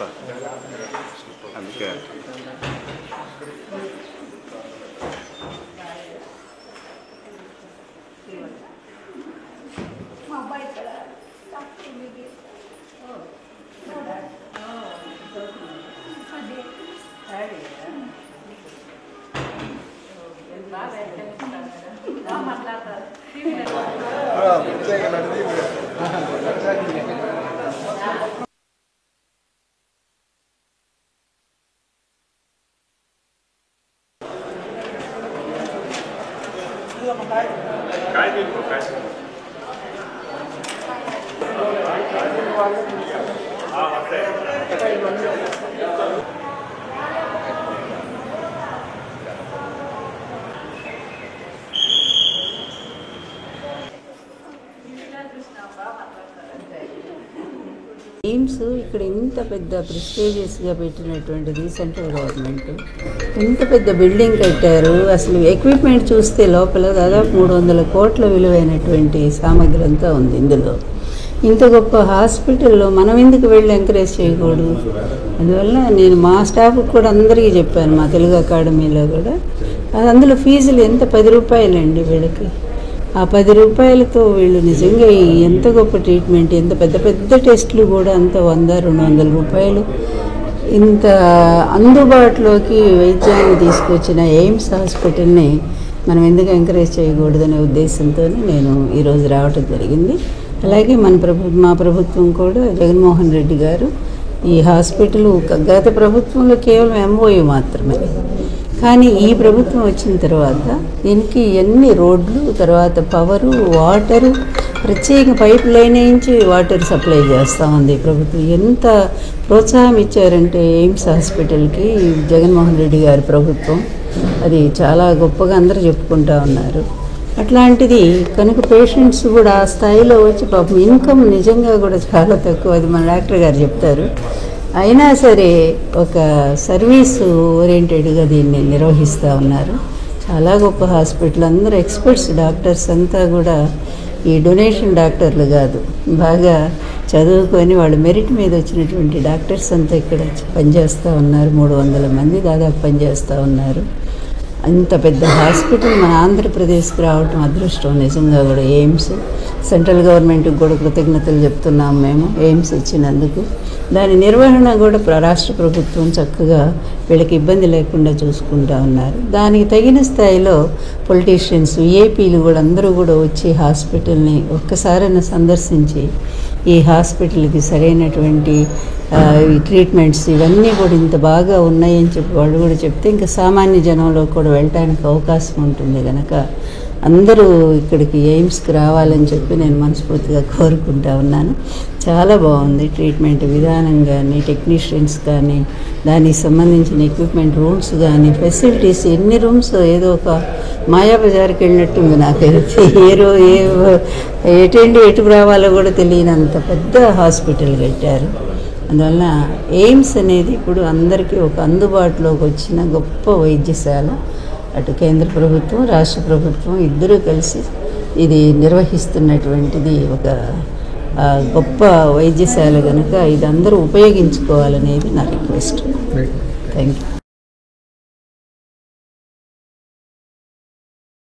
Super. అందుకే AIIMS ఇక్కడ ఇంత పెద్ద ప్రెస్టీజియస్గా పెట్టినటువంటిది సెంట్రల్ గవర్నమెంట్. ఇంత పెద్ద బిల్డింగ్ కట్టారు. అసలు ఎక్విప్మెంట్ చూస్తే లోపల దాదాపు 300 కోట్ల విలువైనటువంటి సామగ్రి అంతా ఉంది ఇందులో. ఇంత గొప్ప హాస్పిటల్లో మనం ఎందుకు వెళ్ళి ఎంకరేజ్ చేయకూడదు? అందువల్ల నేను మా స్టాఫ్కి కూడా అందరికీ చెప్పాను, మా తెలుగు అకాడమీలో కూడా. అందులో ఫీజులు ఎంత 10 రూపాయలండి వీళ్ళకి. ఆ 10 రూపాయలతో వీళ్ళు నిజంగా ఎంత గొప్ప ట్రీట్మెంట్, ఎంత పెద్ద పెద్ద టెస్టులు కూడా అంత 100-200 రూపాయలు ఇంత అందుబాటులోకి వైద్యాన్ని తీసుకొచ్చిన ఎయిమ్స్ హాస్పిటల్ని మనం ఎందుకు ఎంకరేజ్ చేయకూడదనే ఉద్దేశంతో నేను ఈరోజు రావటం జరిగింది. అలాగే మా ప్రభుత్వం కూడా జగన్మోహన్ రెడ్డి గారు ఈ హాస్పిటల్ గత ప్రభుత్వంలో కేవలం ఎంఓయూ మాత్రమే, కానీ ఈ ప్రభుత్వం వచ్చిన తర్వాత దీనికి ఎన్ని రోడ్లు, తర్వాత పవరు, వాటరు, ప్రత్యేక పైప్ లైన్ నుంచి వాటర్ సప్లై చేస్తూ ఉంది ప్రభుత్వం. ఎంత ప్రోత్సాహం ఇచ్చారంటే ఎయిమ్స్ హాస్పిటల్కి జగన్మోహన్ రెడ్డి గారి ప్రభుత్వం, అది చాలా గొప్పగా అందరూ చెప్పుకుంటూ ఉన్నారు. అట్లాంటిది కనుక పేషెంట్స్ కూడా ఆ స్థాయిలో వచ్చి పాపం ఇన్కమ్ నిజంగా కూడా చాలా తక్కువ, అది మన డాక్టర్ గారు చెప్తారు. అయినా సరే ఒక సర్వీస్ ఓరియంటెడ్గా దీన్ని నిర్వహిస్తూ ఉన్నారు. చాలా గొప్ప హాస్పిటల్. అందరూ ఎక్స్పర్ట్స్ డాక్టర్స్ అంతా కూడా ఈ డొనేషన్ డాక్టర్లు కాదు, బాగా చదువుకొని వాళ్ళు మెరిట్ మీద వచ్చినటువంటి డాక్టర్స్ అంతా ఇక్కడ పనిచేస్తూ ఉన్నారు. 300 మంది దాదాపు పనిచేస్తూ ఉన్నారు. అంత పెద్ద హాస్పిటల్ మన ఆంధ్రప్రదేశ్కి రావటం అదృష్టం నిజంగా కూడా. ఎయిమ్స్ సెంట్రల్ గవర్నమెంట్కి కూడా కృతజ్ఞతలు చెప్తున్నాము మేము ఎయిమ్స్ ఇచ్చినందుకు. దాని నిర్వహణ కూడా రాష్ట్ర ప్రభుత్వం చక్కగా వీళ్ళకి ఇబ్బంది లేకుండా చూసుకుంటూ ఉన్నారు. దానికి తగిన స్థాయిలో పొలిటీషియన్స్, ఏపీలు కూడా అందరూ కూడా వచ్చి హాస్పిటల్ని ఒక్కసారైనా సందర్శించి ఈ హాస్పిటల్కి సరైనటువంటి ఈ ట్రీట్మెంట్స్ ఇవన్నీ కూడా ఇంత బాగా ఉన్నాయని చెప్పి వాళ్ళు కూడా చెప్తే ఇంకా సామాన్య జనంలో కూడా వెళ్ళటానికి అవకాశం ఉంటుంది కనుక అందరూ ఇక్కడికి ఎయిమ్స్కి రావాలని చెప్పి నేను మనస్ఫూర్తిగా కోరుకుంటా ఉన్నాను. చాలా బాగుంది ట్రీట్మెంట్ విధానం కానీ, టెక్నీషియన్స్ కానీ, దానికి సంబంధించిన ఎక్విప్మెంట్, రూమ్స్ కానీ, ఫెసిలిటీస్, ఎన్ని రూమ్స్ ఏదో ఒక మాయాబజార్కి వెళ్ళినట్టుంది నాకైతే. ఎటు రావాలో కూడా తెలియనంత పెద్ద హాస్పిటల్ కట్టారు. అందువల్ల ఎయిమ్స్ అనేది ఇప్పుడు అందరికీ ఒక అందుబాటులోకి వచ్చిన గొప్ప వైద్యశాల. అటు కేంద్ర ప్రభుత్వం, రాష్ట్ర ప్రభుత్వం ఇద్దరూ కలిసి ఇది నిర్వహిస్తున్నటువంటిది ఒక గొప్ప వైద్యశాల కనుక ఇది అందరూ ఉపయోగించుకోవాలనేది నా రిక్వెస్ట్. Thank you.